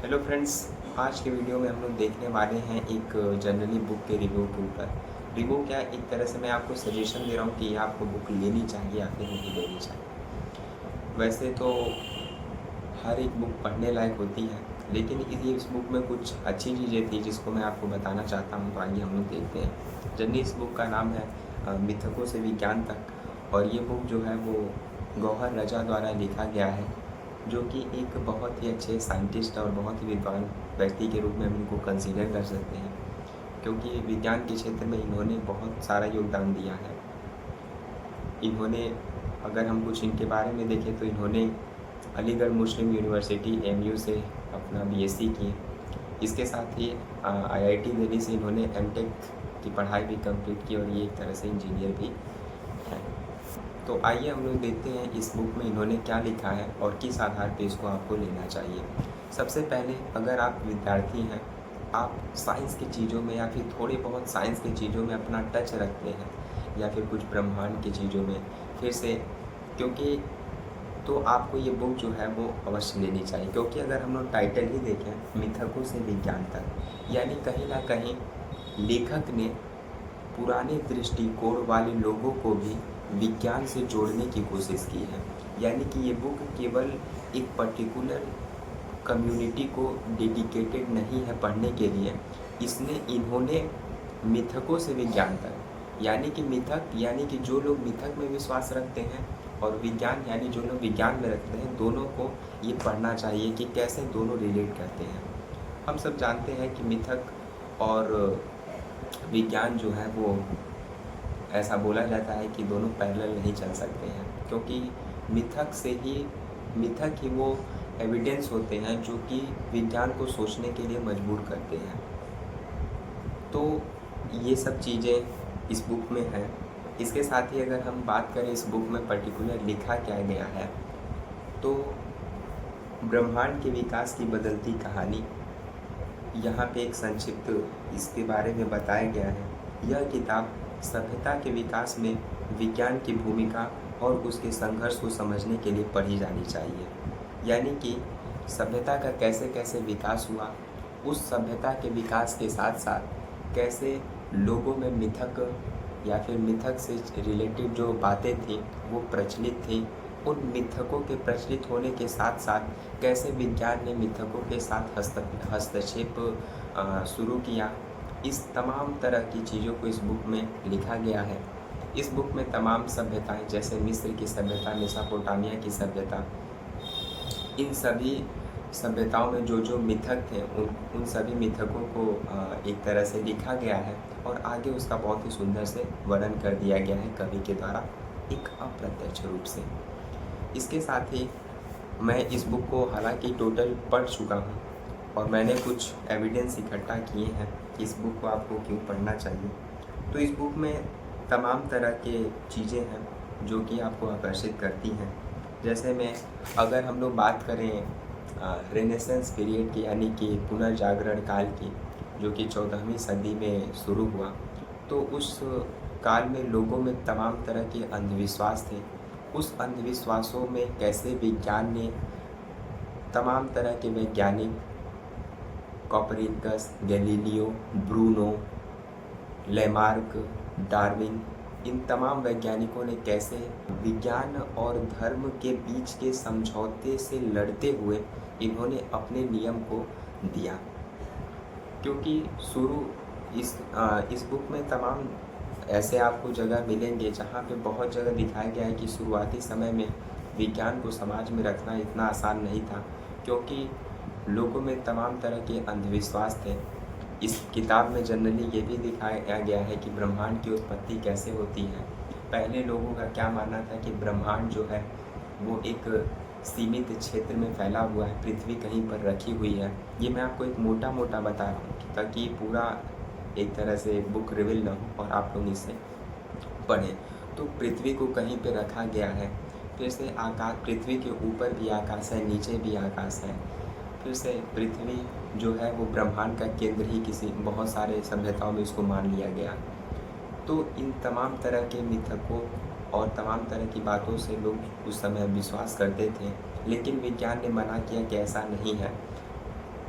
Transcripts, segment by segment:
Hello friends, आज के video में हम लोग देखने वाले हैं एक जनरली बुक के रिव्यू के ऊपर। रिव्यू क्या, एक तरह से मैं आपको सजेशन दे रहा हूँ कि ये आपको बुक लेनी चाहिए या फिर नहीं लेनी चाहिए। वैसे तो हर एक बुक पढ़ने लायक होती है, लेकिन इस बुक में कुछ अच्छी चीज़ें थी जिसको मैं आपको बताना चाहता हूँ। तो आइए हम लोग देखते हैं। जनरली इस बुक का नाम है मिथकों से विज्ञान तक, और ये बुक जो है वो गौहर रजा द्वारा लिखा गया है, जो कि एक बहुत ही अच्छे साइंटिस्ट और बहुत ही विद्वान व्यक्ति के रूप में हम इनको कंसीडर कर सकते हैं, क्योंकि विज्ञान के क्षेत्र में इन्होंने बहुत सारा योगदान दिया है। इन्होंने, अगर हम कुछ इनके बारे में देखें तो इन्होंने अलीगढ़ मुस्लिम यूनिवर्सिटी एमयू से अपना बीएससी की। इसके साथ ही आईआईटी दिल्ली से इन्होंने एमटेक की पढ़ाई भी कंप्लीट की, और ये एक तरह से इंजीनियर भी हैं। तो आइए हम लोग देखते हैं इस बुक में इन्होंने क्या लिखा है और किस आधार पे इसको आपको लेना चाहिए। सबसे पहले, अगर आप विद्यार्थी हैं, आप साइंस की चीज़ों में या फिर थोड़ी बहुत साइंस की चीज़ों में अपना टच रखते हैं, या फिर कुछ ब्रह्मांड की चीज़ों में फिर से, क्योंकि तो आपको ये बुक जो है वो अवश्य लेनी चाहिए। क्योंकि अगर हम लोग टाइटल ही देखें, मिथकों से विज्ञान तक, यानी कहीं ना कहीं लेखक ने पुराने दृष्टिकोण वाले लोगों को भी विज्ञान से जोड़ने की कोशिश की है। यानी कि ये बुक केवल एक पर्टिकुलर कम्युनिटी को डेडिकेटेड नहीं है पढ़ने के लिए। इन्होंने मिथकों से विज्ञान तक, यानी कि मिथक यानी कि जो लोग मिथक में विश्वास रखते हैं, और विज्ञान यानी जो लोग विज्ञान में रखते हैं, दोनों को ये पढ़ना चाहिए कि कैसे दोनों रिलेट करते हैं। हम सब जानते हैं कि मिथक और विज्ञान जो है वो, ऐसा बोला जाता है कि दोनों पैरेलल नहीं चल सकते हैं, क्योंकि मिथक ही वो एविडेंस होते हैं जो कि विज्ञान को सोचने के लिए मजबूर करते हैं। तो ये सब चीज़ें इस बुक में हैं। इसके साथ ही अगर हम बात करें इस बुक में पर्टिकुलर लिखा क्या गया है, तो ब्रह्मांड के विकास की बदलती कहानी, यहाँ पे एक संक्षिप्त इसके बारे में बताया गया है। यह किताब सभ्यता के विकास में विज्ञान की भूमिका और उसके संघर्ष को समझने के लिए पढ़ी जानी चाहिए। यानी कि सभ्यता का कैसे कैसे विकास हुआ, उस सभ्यता के विकास के साथ साथ कैसे लोगों में मिथक या फिर मिथक से रिलेटेड जो बातें थी वो प्रचलित थी। उन मिथकों के प्रचलित होने के साथ साथ कैसे विज्ञान ने मिथकों के साथ हस्तक्षेप शुरू किया। इस तमाम तरह की चीज़ों को इस बुक में लिखा गया है। इस बुक में तमाम सभ्यताएं, जैसे मिस्र की सभ्यता, मेसोपोटामिया की सभ्यता, इन सभी सभ्यताओं में जो जो मिथक थे उन सभी मिथकों को एक तरह से लिखा गया है, और आगे उसका बहुत ही सुंदर से वर्णन कर दिया गया है कवि के द्वारा, एक अप्रत्यक्ष रूप से। इसके साथ ही मैं इस बुक को हालांकि टोटल पढ़ चुका हूँ, और मैंने कुछ एविडेंस इकट्ठा किए हैं कि इस बुक को आपको क्यों पढ़ना चाहिए। तो इस बुक में तमाम तरह के चीज़ें हैं जो कि आपको आकर्षित करती हैं। जैसे में अगर हम लोग बात करें रेनेसेंस पीरियड की, यानी कि पुनर्जागरण काल की, जो कि 14वीं सदी में शुरू हुआ, तो उस काल में लोगों में तमाम तरह के अंधविश्वास थे। उस अंधविश्वासों में कैसे विज्ञान ने, तमाम तरह के वैज्ञानिक, Copernicus, Galileo, Bruno, Lamarck, Darwin, इन तमाम वैज्ञानिकों ने कैसे विज्ञान और धर्म के बीच के समझौते से लड़ते हुए इन्होंने अपने नियम को दिया। क्योंकि इस बुक में तमाम ऐसे आपको जगह मिलेंगे जहाँ पे बहुत जगह दिखाया गया है कि शुरुआती समय में विज्ञान को समाज में रखना इतना आसान नहीं था, क्योंकि लोगों में तमाम तरह के अंधविश्वास थे। इस किताब में जनरली ये भी दिखाया गया है कि ब्रह्मांड की उत्पत्ति कैसे होती है। पहले लोगों का क्या मानना था कि ब्रह्मांड जो है वो एक सीमित क्षेत्र में फैला हुआ है, पृथ्वी कहीं पर रखी हुई है। ये मैं आपको एक मोटा मोटा बता रहा हूँ ताकि पूरा एक तरह से बुक रिवील ना हो और आप लोग इसे पढ़ें। तो पृथ्वी को कहीं पे रखा गया है, फिर से आकाश, पृथ्वी के ऊपर भी आकाश है, नीचे भी आकाश है, फिर से पृथ्वी जो है वो ब्रह्मांड का केंद्र ही किसी बहुत सारे सभ्यताओं में इसको मान लिया गया। तो इन तमाम तरह के मिथकों और तमाम तरह की बातों से लोग उस समय विश्वास करते थे, लेकिन विज्ञान ने मना किया कि ऐसा नहीं है।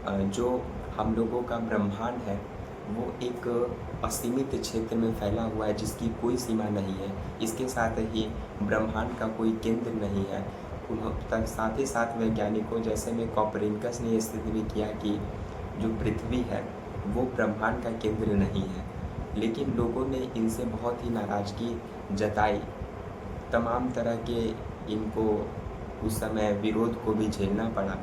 जो हम लोगों का ब्रह्मांड है वो एक असीमित क्षेत्र में फैला हुआ है जिसकी कोई सीमा नहीं है। इसके साथ ही ब्रह्मांड का कोई केंद्र नहीं है। साथ ही साथ वैज्ञानिकों जैसे में कॉपरनिकस ने स्थिति भी किया कि जो पृथ्वी है वो ब्रह्मांड का केंद्र नहीं है, लेकिन लोगों ने इनसे बहुत ही नाराज़गी जताई। तमाम तरह के इनको उस समय विरोध को भी झेलना पड़ा।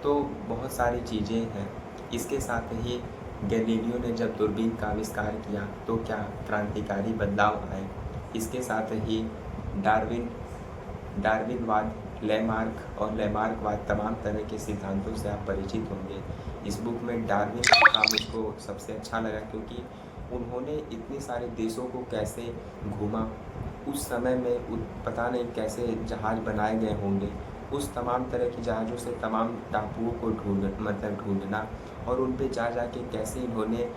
तो बहुत सारी चीज़ें हैं। इसके साथ ही गैलीलियो ने जब दूरबीन का आविष्कार किया तो क्या क्रांतिकारी बदलाव आए। इसके साथ ही डार्विनवाद, लैमार्क और लैमार्कवाद, तमाम तरह के सिद्धांतों से आप परिचित होंगे। इस बुक में डार्विन का मुझको सबसे अच्छा लगा क्योंकि उन्होंने इतने सारे देशों को कैसे घूमा, उस समय में पता नहीं कैसे जहाज़ बनाए गए होंगे, उस तमाम तरह की जहाज़ों से तमाम टापुओं को ढूंढना और उन पे जा के कैसे इन्होंने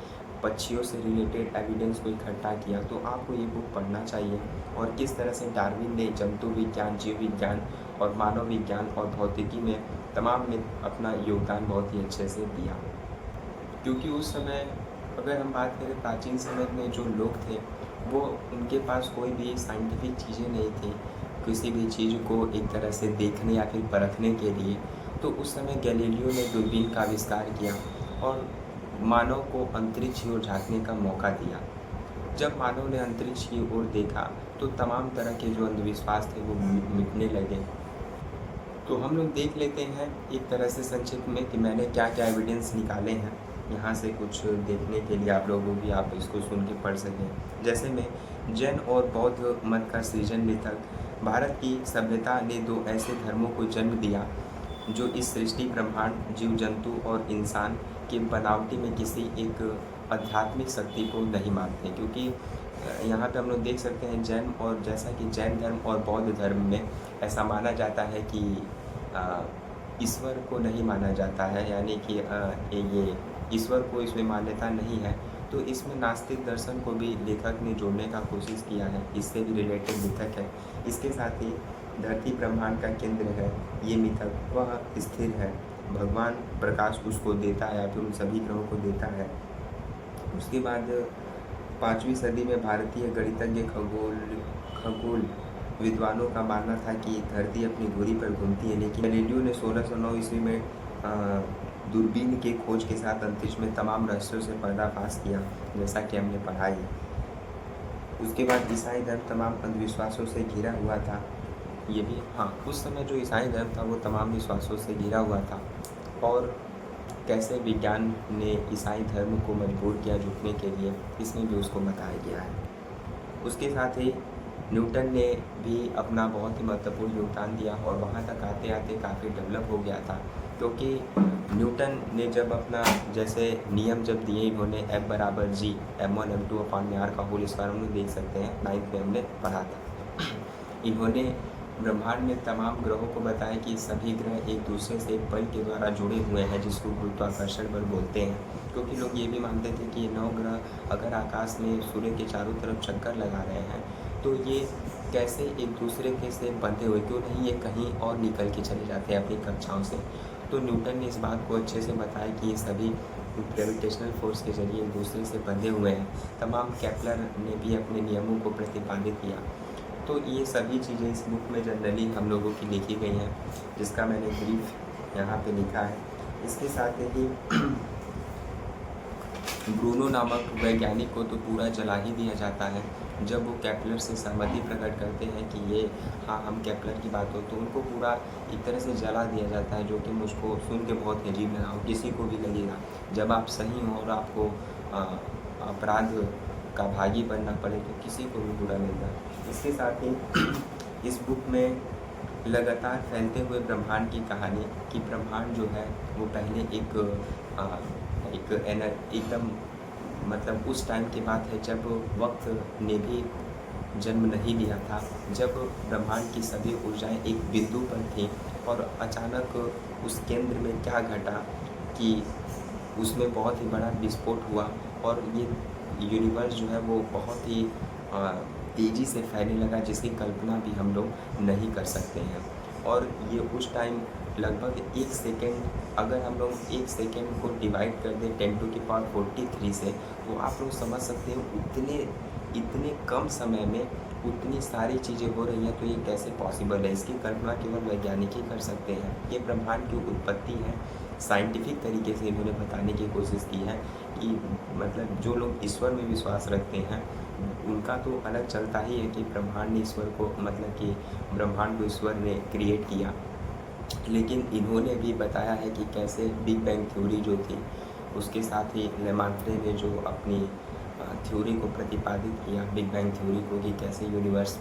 पक्षियों से रिलेटेड एविडेंस को इकट्ठा किया। तो आपको ये बुक पढ़ना चाहिए और किस तरह से डार्विन ने जंतु विज्ञान, जीव विज्ञान और मानव विज्ञान और भौतिकी में तमाम में अपना योगदान बहुत ही अच्छे से दिया। क्योंकि उस समय अगर हम बात करें प्राचीन समय में जो लोग थे वो उनके पास कोई भी साइंटिफिक चीज़ें नहीं थी किसी भी चीज़ को एक तरह से देखने या फिर परखने के लिए। तो उस समय गैलीलियो ने दूरबीन का आविष्कार किया और मानव को अंतरिक्ष की ओर झाँकने का मौका दिया। जब मानव ने अंतरिक्ष की ओर देखा तो तमाम तरह के जो अंधविश्वास थे वो मिटने लगे। तो हम लोग देख लेते हैं एक तरह से संक्षिप्त में कि मैंने क्या क्या एविडेंस निकाले हैं यहाँ से कुछ देखने के लिए आप लोगों भी आप इसको सुन के पढ़ सकें। जैसे में जैन और बौद्ध मत का सृजन मिथक, भारत की सभ्यता ने दो ऐसे धर्मों को जन्म दिया जो इस सृष्टि, ब्रह्मांड, जीव जंतु और इंसान के बनावटी में किसी एक आध्यात्मिक शक्ति को नहीं मानते। क्योंकि यहाँ पे हम लोग देख सकते हैं जैन, और जैसा कि जैन धर्म और बौद्ध धर्म में ऐसा माना जाता है कि ईश्वर को नहीं माना जाता है, यानी कि ये ईश्वर को इसमें मान्यता नहीं है। तो इसमें नास्तिक दर्शन को भी लेखक ने जोड़ने का कोशिश किया है, इससे भी रिलेटेड मिथक है। इसके साथ ही धरती ब्रह्मांड का केंद्र है, ये मिथक वह स्थिर है, भगवान प्रकाश उसको देता है या फिर उन सभी ग्रहों को देता है। उसके बाद 5वीं सदी में भारतीय गणितज्ञ खगोल विद्वानों का मानना था कि धरती अपनी धुरी पर घूमती है, लेकिन गैलीलियो ने 1609 ईस्वी में दूरबीन के खोज के साथ अंतरिक्ष में तमाम रहस्यों से पर्दाफाश किया, जैसा कि हमने पढ़ा ही। उसके बाद ईसाई धर्म तमाम अंधविश्वासों से घिरा हुआ था। ये भी उस समय जो ईसाई धर्म था वो तमाम विश्वासों से घिरा हुआ था और कैसे विज्ञान ने ईसाई धर्म को मजबूर किया झुकने के लिए, इसमें भी उसको बताया गया है। उसके साथ ही न्यूटन ने भी अपना बहुत ही महत्वपूर्ण योगदान दिया और वहाँ तक आते आते काफ़ी डेवलप हो गया था। क्योंकि न्यूटन ने जब अपना जैसे नियम जब दिए इन्होंने F=G, m1 m2/r का होल स्क्वायर, हम लोग देख सकते हैं 9th में हमने पढ़ा था। इन्होंने ब्रह्मांड में तमाम ग्रहों को बताया कि सभी ग्रह एक दूसरे से एक बल के द्वारा जुड़े हुए हैं जिसको गुरुत्वाकर्षण बल बोलते हैं। क्योंकि लोग ये भी मानते थे कि 9 ग्रह अगर आकाश में सूर्य के चारों तरफ चक्कर लगा रहे हैं तो ये कैसे एक दूसरे के से बंधे हुए, क्यों नहीं ये कहीं और निकल के चले जाते हैं अपनी कक्षाओं से। तो न्यूटन ने इस बात को अच्छे से बताया कि ये सभी ग्रेविटेशनल फोर्स के जरिए एक दूसरे से बंधे हुए हैं। तमाम केपलर ने भी अपने नियमों को प्रतिपादित किया। तो ये सभी चीज़ें इस बुक में जनरली हम लोगों की लिखी गई हैं, जिसका मैंने ब्रीफ यहाँ पे लिखा है। इसके साथ ही ब्रूनो नामक वैज्ञानिक को तो पूरा जला ही दिया जाता है जब वो केपलर से सहमति प्रकट करते हैं कि ये हम केपलर की बात हो, तो उनको पूरा एक तरह से जला दिया जाता है, जो कि मुझको सुन के बहुत अजीब लगा हो, किसी को भी लगेगा। जब आप सही हो और आपको अपराध का भागी बनना पड़े तो किसी को भी बुरा लगेगा। इसके साथ ही इस बुक में लगातार फैलते हुए ब्रह्मांड की कहानी, कि ब्रह्मांड जो है वो पहले एकदम मतलब उस टाइम की बात है जब वक्त ने भी जन्म नहीं लिया था, जब ब्रह्मांड की सभी ऊर्जाएं एक बिंदु पर थी और अचानक उस केंद्र में क्या घटा कि उसमें बहुत ही बड़ा विस्फोट हुआ और ये यूनिवर्स जो है वो बहुत ही तेज़ी से फैलने लगा, जिसकी कल्पना भी हम लोग नहीं कर सकते हैं। और ये उस टाइम लगभग 1 सेकेंड, अगर हम लोग 1 सेकेंड को डिवाइड कर दें 10⁻43 से, तो आप लोग समझ सकते हो इतने कम समय में उतनी सारी चीज़ें हो रही हैं, तो ये कैसे पॉसिबल है। इसकी कल्पना केवल वैज्ञानिक ही कर सकते हैं। ये ब्रह्मांड की उत्पत्ति है, साइंटिफिक तरीके से इन्होंने बताने की कोशिश की है कि मतलब जो लोग ईश्वर में विश्वास रखते हैं उनका तो अलग चलता ही है कि ब्रह्मांड ने ईश्वर को, मतलब कि ब्रह्मांड को ईश्वर ने क्रिएट किया, लेकिन इन्होंने भी बताया है कि कैसे बिग बैंग थ्योरी जो थी, उसके साथ ही लेमार्टे ने जो अपनी थ्योरी को प्रतिपादित किया, बिग बैंग थ्योरी को, कि कैसे यूनिवर्स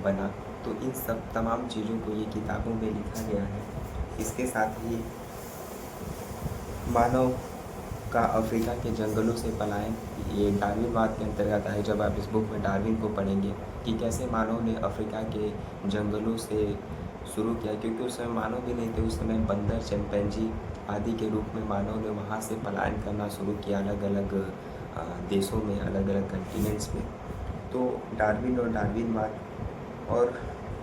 बना। तो इन सब तमाम चीज़ों को ये किताबों में लिखा गया है। इसके साथ ही मानव का अफ्रीका के जंगलों से पलायन, ये डार्विनवाद के अंतर्गत है। जब आप इस बुक में डार्विन को पढ़ेंगे कि कैसे मानव ने अफ्रीका के जंगलों से शुरू किया, क्योंकि उस समय मानव भी नहीं थे, उस समय बंदर, चिंपैंजी आदि के रूप में मानव ने वहाँ से पलायन करना शुरू किया अलग अलग देशों में, अलग अलग कंटिनेंट्स में। तो डार्विन और डार्विनवाद, और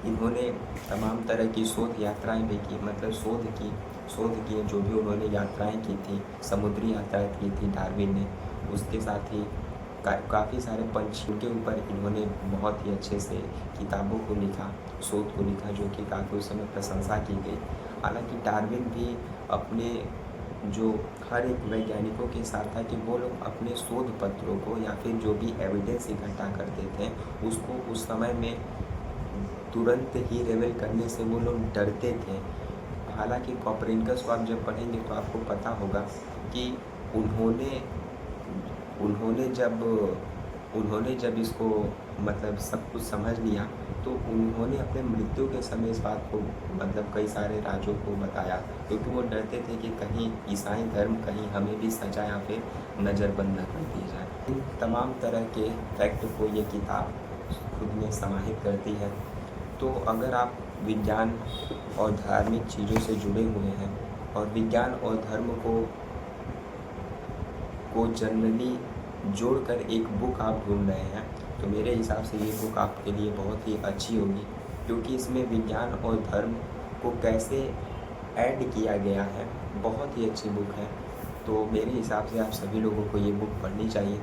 इन्होंने तमाम तरह की शोध यात्राएं भी की, मतलब शोध किए, जो भी उन्होंने यात्राएं की थी, समुद्री यात्राएं की थी डार्विन ने। उसके साथ ही काफ़ी सारे पंछियों के ऊपर इन्होंने बहुत ही अच्छे से किताबों को लिखा, शोध को लिखा, जो कि काफ़ी उस समय प्रशंसा की गई। हालांकि डार्विन भी अपने, जो हर एक वैज्ञानिकों के साथ था कि वो लोग अपने शोध पत्रों को या फिर जो भी एविडेंस इकट्ठा करते थे उसको उस समय में तुरंत ही रिवील करने से वो लोग डरते थे। हालांकि कॉपरनिकस को आप जब पढ़ेंगे तो आपको पता होगा कि उन्होंने जब इसको मतलब सब कुछ समझ लिया, तो उन्होंने अपने मृत्यु के समय इस बात को, मतलब कई सारे राजों को बताया, क्योंकि वो डरते थे कि कहीं ईसाई धर्म कहीं हमें भी सजा या फिर नज़रबंद न कर दी जाए। इन तमाम तरह के फैक्ट को ये किताब खुद में समाहित करती है। तो अगर आप विज्ञान और धार्मिक चीज़ों से जुड़े हुए हैं और विज्ञान और धर्म को जनरली जोड़कर एक बुक आप ढूंढ रहे हैं, तो मेरे हिसाब से ये बुक आपके लिए बहुत ही अच्छी होगी, क्योंकि इसमें विज्ञान और धर्म को कैसे ऐड किया गया है, बहुत ही अच्छी बुक है। तो मेरे हिसाब से आप सभी लोगों को ये बुक पढ़नी चाहिए।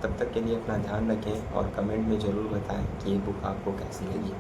तब तक के लिए अपना ध्यान रखें और कमेंट में ज़रूर बताएं कि ये बुक आपको कैसी लगी।